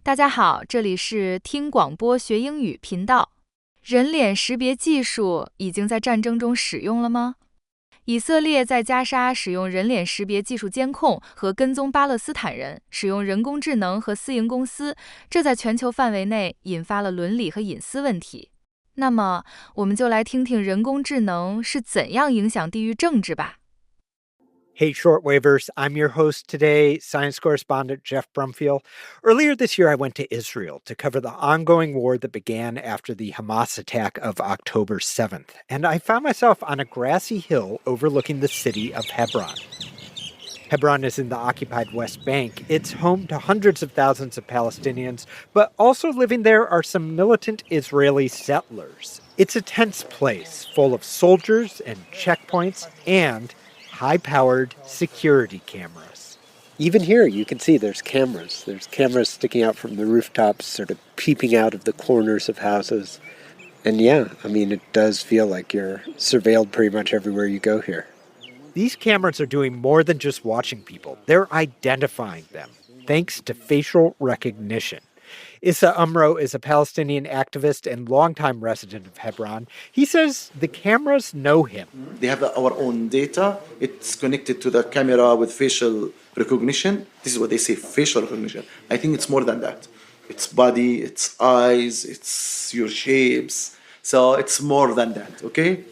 大家好，这里是听广播学英语频道。人脸识别技术已经在战争中使用了吗？以色列在加沙使用人脸识别技术监控和跟踪巴勒斯坦人，使用人工智能和私营公司，这在全球范围内引发了伦理和隐私问题。那么，我们就来听听人工智能是怎样影响地域政治吧。Hey, shortwavers. I'm your host today, science correspondent Jeff Brumfield. Earlier this year, I went to Israel to cover the ongoing war that began after the Hamas attack of October 7th. And I found myself on a grassy hill overlooking the city of Hebron. Hebron is in the occupied West Bank. It's home to hundreds of thousands of Palestinians, but also living there are some militant Israeli settlers. It's a tense place full of soldiers and checkpoints and high-powered security cameras. Even here, you can see there's cameras. There's cameras sticking out from the rooftops, sort of peeping out of the corners of houses. And yeah, it does feel like you're surveilled pretty much everywhere you go here. These cameras are doing more than just watching people. They're identifying them, thanks to facial recognition. Issa Umro is a Palestinian activist and longtime resident of Hebron. He says the cameras know him. They have our own data. It's connected to the camera with facial recognition. This is what they say, facial recognition. I think it's more than that. It's body, it's eyes, it's your shapes. So it's more than that, okay?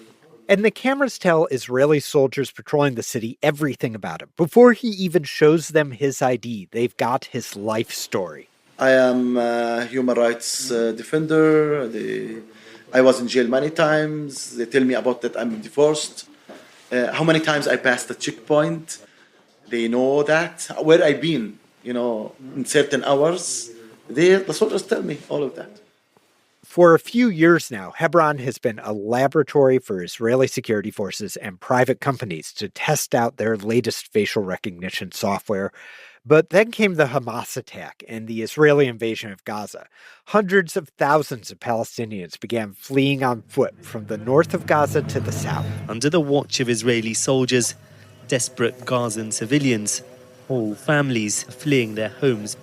And the cameras tell Israeli soldiers patrolling the city everything about him. Before he even shows them his ID, they've got his life story. I am a human rights defender. I was in jail many times. They tell me about that I'm divorced. How many times I passed the checkpoint. They know that. Where I've been, in certain hours. The soldiers tell me all of that. For a few years now, Hebron has been a laboratory for Israeli security forces and private companies to test out their latest facial recognition software. But then came the Hamas attack and the Israeli invasion of Gaza. Hundreds of thousands of Palestinians began fleeing on foot from the north of Gaza to the south. Under the watch of Israeli soldiers, desperate Gazan civilians, whole families fleeing their homes.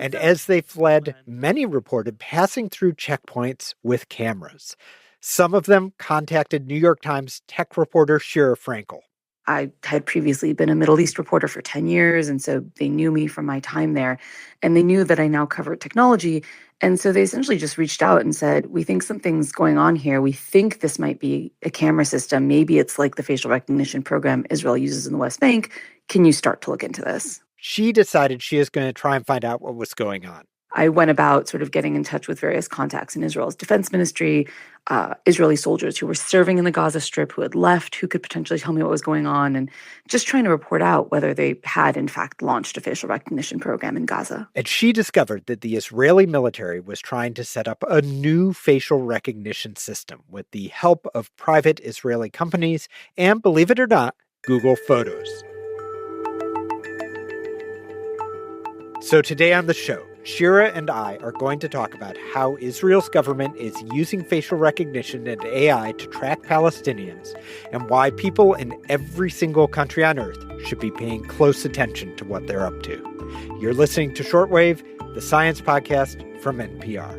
And as they fled, many reported passing through checkpoints with cameras. Some of them contacted New York Times tech reporter Shira Frankel. I had previously been a Middle East reporter for 10 years, and so they knew me from my time there. And they knew that I now covered technology. And so they essentially just reached out and said, we think something's going on here. We think this might be a camera system. Maybe it's like the facial recognition program Israel uses in the West Bank. Can you start to look into this? She decided she is going to try and find out what was going on. I went about sort of getting in touch with various contacts in Israel's defense ministry, Israeli soldiers who were serving in the Gaza Strip, who had left, who could potentially tell me what was going on, and just trying to report out whether they had, in fact, launched a facial recognition program in Gaza. And she discovered that the Israeli military was trying to set up a new facial recognition system with the help of private Israeli companies and, believe it or not, Google Photos. So today on the show, Shira and I are going to talk about how Israel's government is using facial recognition and AI to track Palestinians and why people in every single country on earth should be paying close attention to what they're up to. You're listening to Shortwave, the science podcast from NPR.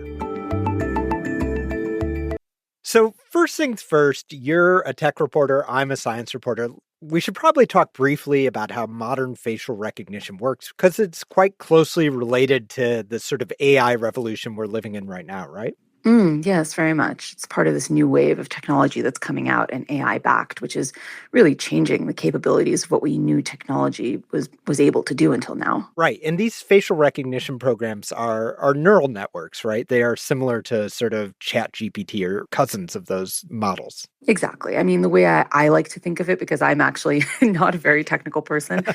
So first things first, you're a tech reporter, I'm a science reporter. We should probably talk briefly about how modern facial recognition works because it's quite closely related to the sort of AI revolution we're living in right now, right? Yes, very much. It's part of this new wave of technology that's coming out and AI-backed, which is really changing the capabilities of what we knew technology was able to do until now. Right. And these facial recognition programs are neural networks, right? They are similar to sort of ChatGPT or cousins of those models. Exactly. The way I like to think of it, because I'm actually not a very technical person,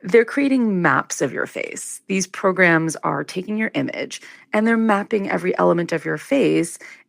they're creating maps of your face. These programs are taking your image and they're mapping every element of your face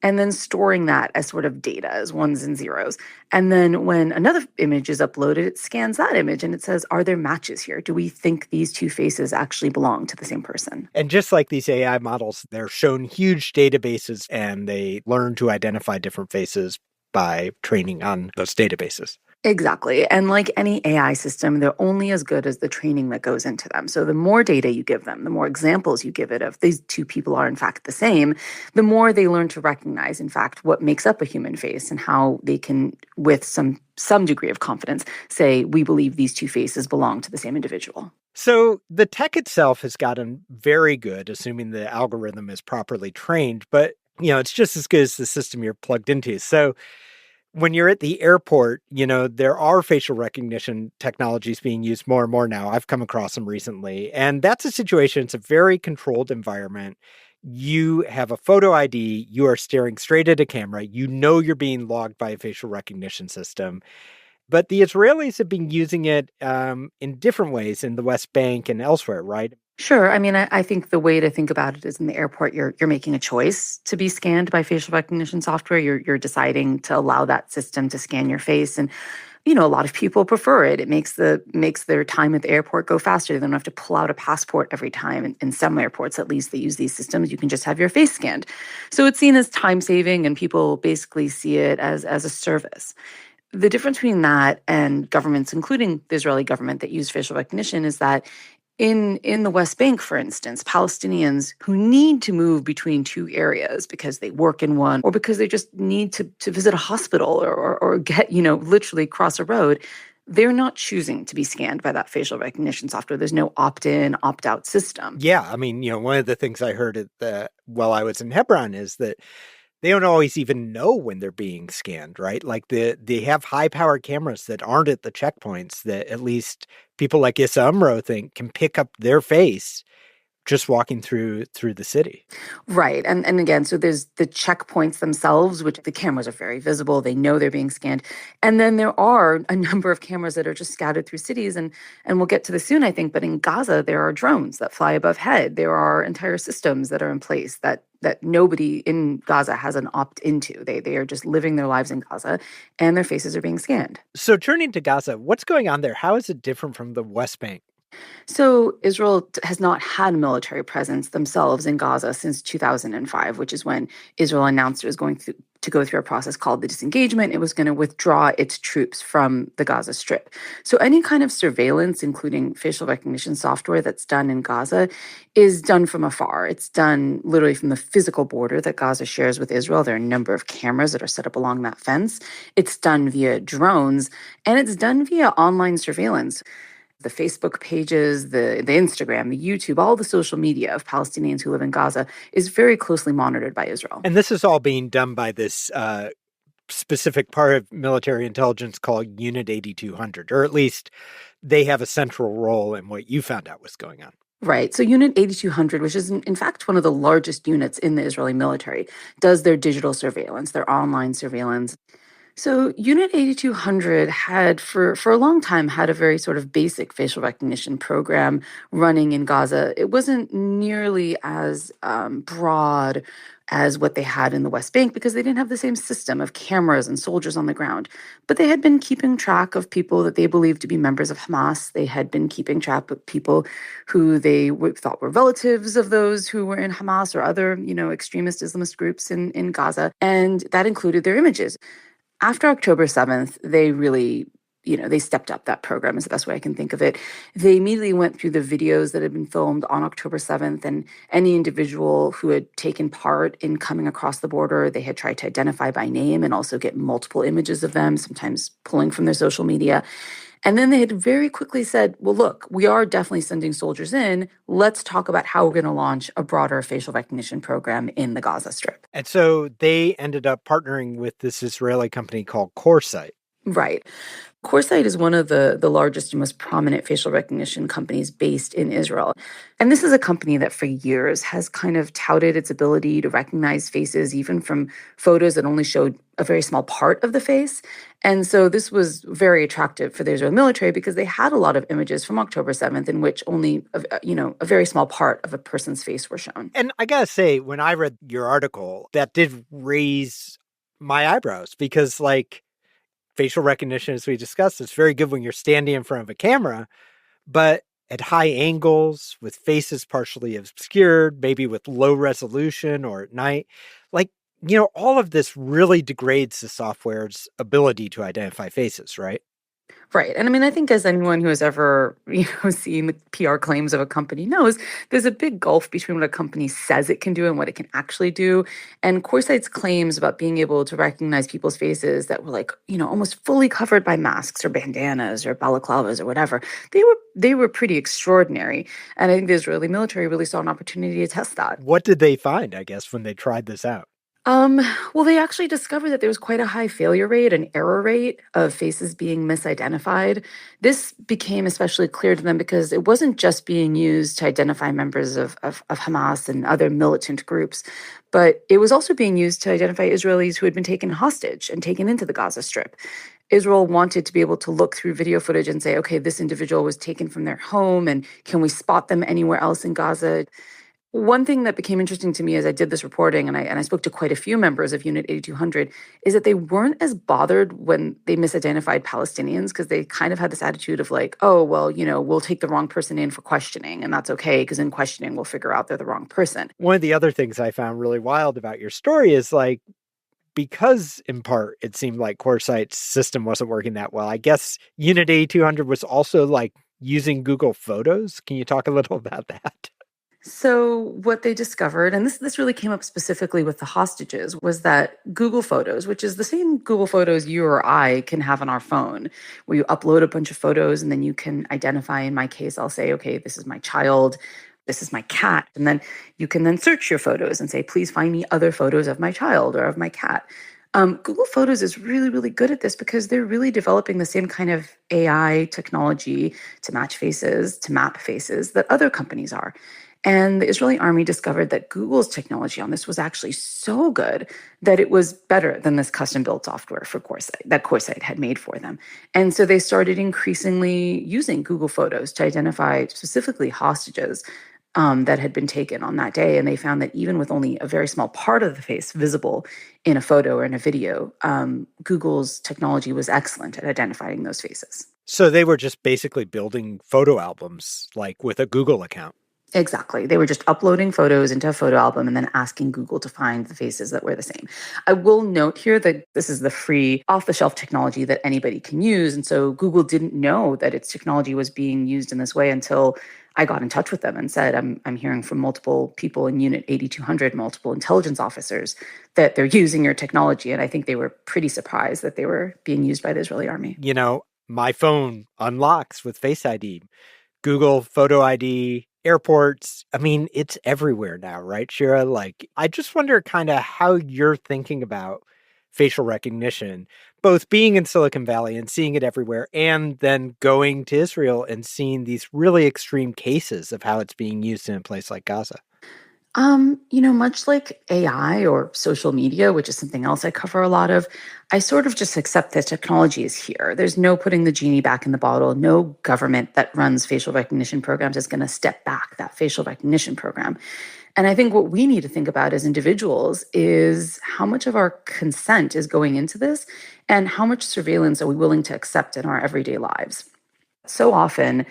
and then storing that as sort of data, as ones and zeros. And then when another image is uploaded, it scans that image and it says, are there matches here? Do we think these two faces actually belong to the same person? And just like these AI models, they're shown huge databases and they learn to identify different faces by training on those databases. Exactly. And like any AI system, they're only as good as the training that goes into them. So the more data you give them, the more examples you give it of these two people are in fact the same, the more they learn to recognize, in fact, what makes up a human face and how they can, with some degree of confidence, say, we believe these two faces belong to the same individual. So the tech itself has gotten very good, assuming the algorithm is properly trained, but it's just as good as the system you're plugged into. So when you're at the airport, there are facial recognition technologies being used more and more now. I've come across them recently. And that's a situation, it's a very controlled environment. You have a photo ID, you are staring straight at a camera, you're being logged by a facial recognition system. But the Israelis have been using it in different ways in the West Bank and elsewhere, right? Sure. I mean, I think the way to think about it is in the airport, you're making a choice to be scanned by facial recognition software. You're deciding to allow that system to scan your face. And, a lot of people prefer it. It makes their time at the airport go faster. They don't have to pull out a passport every time. In some airports, at least, they use these systems. You can just have your face scanned. So it's seen as time saving, and people basically see it as a service. The difference between that and governments, including the Israeli government that use facial recognition, is that in the West Bank, for instance, Palestinians who need to move between two areas because they work in one or because they just need to visit a hospital or get, literally cross a road, they're not choosing to be scanned by that facial recognition software. There's no opt-in, opt-out system. Yeah. I mean, one of the things I heard while I was in Hebron is that they don't always even know when they're being scanned, right? Like they have high-powered cameras that aren't at the checkpoints that at least people like Issa Umro think can pick up their face just walking through the city. Right. And again, so there's the checkpoints themselves, which the cameras are very visible. They know they're being scanned. And then there are a number of cameras that are just scattered through cities. And we'll get to this soon, I think. But in Gaza, there are drones that fly above head. There are entire systems that are in place that nobody in Gaza has an opt into. They are just living their lives in Gaza, and their faces are being scanned. So turning to Gaza, what's going on there? How is it different from the West Bank? So Israel has not had a military presence themselves in Gaza since 2005, which is when Israel announced it was going to go through a process called the Disengagement. It was going to withdraw its troops from the Gaza Strip. So any kind of surveillance, including facial recognition software that's done in Gaza, is done from afar. It's done literally from the physical border that Gaza shares with Israel. There are a number of cameras that are set up along that fence. It's done via drones, and it's done via online surveillance. The Facebook pages, the Instagram, the YouTube, all the social media of Palestinians who live in Gaza is very closely monitored by Israel. And this is all being done by this specific part of military intelligence called Unit 8200, or at least they have a central role in what you found out was going on. Right. So Unit 8200, which is in fact one of the largest units in the Israeli military, does their digital surveillance, their online surveillance. So Unit 8200 had, for a long time, had a very sort of basic facial recognition program running in Gaza. It wasn't nearly as broad as what they had in the West Bank because they didn't have the same system of cameras and soldiers on the ground. But they had been keeping track of people that they believed to be members of Hamas. They had been keeping track of people who they thought were relatives of those who were in Hamas or other, extremist Islamist groups in Gaza. And that included their images. After October 7th, they really, they stepped up that program is the best way I can think of it. They immediately went through the videos that had been filmed on October 7th, and any individual who had taken part in coming across the border, they had tried to identify by name and also get multiple images of them, sometimes pulling from their social media. And then they had very quickly said, well, look, we are definitely sending soldiers in. Let's talk about how we're going to launch a broader facial recognition program in the Gaza Strip. And so they ended up partnering with this Israeli company called CoreSight. Right. CoreSight is one of the largest and most prominent facial recognition companies based in Israel. And this is a company that for years has kind of touted its ability to recognize faces, even from photos that only showed a very small part of the face. And so this was very attractive for the Israeli military because they had a lot of images from October 7th in which only, a very small part of a person's face were shown. And I got to say, when I read your article, that did raise my eyebrows because, facial recognition, as we discussed, is very good when you're standing in front of a camera, but at high angles, with faces partially obscured, maybe with low resolution or at night, all of this really degrades the software's ability to identify faces, right? Right. And I mean, I think as anyone who has ever, seen the PR claims of a company knows, there's a big gulf between what a company says it can do and what it can actually do. And CoreSight's claims about being able to recognize people's faces that were like, almost fully covered by masks or bandanas or balaclavas or whatever, they were pretty extraordinary. And I think the Israeli military really saw an opportunity to test that. What did they find, I guess, when they tried this out? Well, they actually discovered that there was quite a high failure rate and error rate of faces being misidentified. This became especially clear to them because it wasn't just being used to identify members of Hamas and other militant groups, but it was also being used to identify Israelis who had been taken hostage and taken into the Gaza Strip. Israel wanted to be able to look through video footage and say, okay, this individual was taken from their home, and can we spot them anywhere else in Gaza? One thing that became interesting to me as I did this reporting, and I spoke to quite a few members of Unit 8200, is that they weren't as bothered when they misidentified Palestinians, because they kind of had this attitude of like, oh, well, we'll take the wrong person in for questioning, and that's okay, because in questioning, we'll figure out they're the wrong person. One of the other things I found really wild about your story is like, because in part it seemed like CoreSight's system wasn't working that well, I guess Unit 8200 was also like using Google Photos. Can you talk a little about that? So what they discovered, and this really came up specifically with the hostages, was that Google Photos, which is the same Google Photos you or I can have on our phone, where you upload a bunch of photos and then you can identify, in my case, I'll say, okay, this is my child, this is my cat. And then you can then search your photos and say, please find me other photos of my child or of my cat. Google Photos is really, really good at this because they're really developing the same kind of AI technology to match faces, to map faces that other companies are. And the Israeli army discovered that Google's technology on this was actually so good that it was better than this custom-built software for CoreSight that CoreSight had made for them. And so they started increasingly using Google Photos to identify specifically hostages that had been taken on that day. And they found that even with only a very small part of the face visible in a photo or in a video, Google's technology was excellent at identifying those faces. So they were just basically building photo albums, like with a Google account. Exactly. They were just uploading photos into a photo album and then asking Google to find the faces that were the same. I will note here that this is the free off-the-shelf technology that anybody can use. And so Google didn't know that its technology was being used in this way until I got in touch with them and said, I'm hearing from multiple people in Unit 8200, multiple intelligence officers, that they're using your technology. And I think they were pretty surprised that they were being used by the Israeli army. My phone unlocks with Face ID, Google Photo ID, airports. I mean, it's everywhere now, right, Shira? Like, I just wonder kind of how you're thinking about facial recognition, both being in Silicon Valley and seeing it everywhere, and then going to Israel and seeing these really extreme cases of how it's being used in a place like Gaza. Much like AI or social media, which is something else I cover a lot of, I sort of just accept that technology is here. There's no putting the genie back in the bottle. No government that runs facial recognition programs is going to step back that facial recognition program. And I think what we need to think about as individuals is how much of our consent is going into this and how much surveillance are we willing to accept in our everyday lives. So often,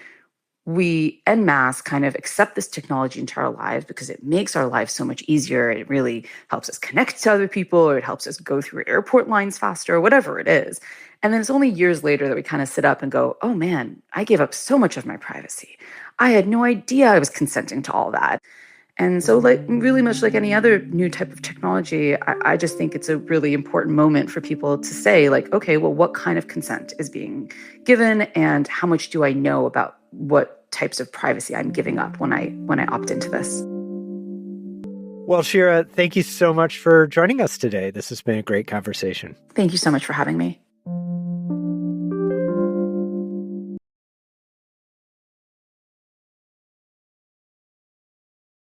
we en masse kind of accept this technology into our lives because it makes our lives so much easier. It really helps us connect to other people, or it helps us go through airport lines faster, or whatever it is. And then it's only years later that we kind of sit up and go, oh man, I gave up so much of my privacy. I had no idea I was consenting to all that. And so really much like any other new type of technology, I just think it's a really important moment for people to say okay, well, what kind of consent is being given and how much do I know about what types of privacy I'm giving up when I opt into this? Well, Shira, thank you so much for joining us today. This has been a great conversation. Thank you so much for having me.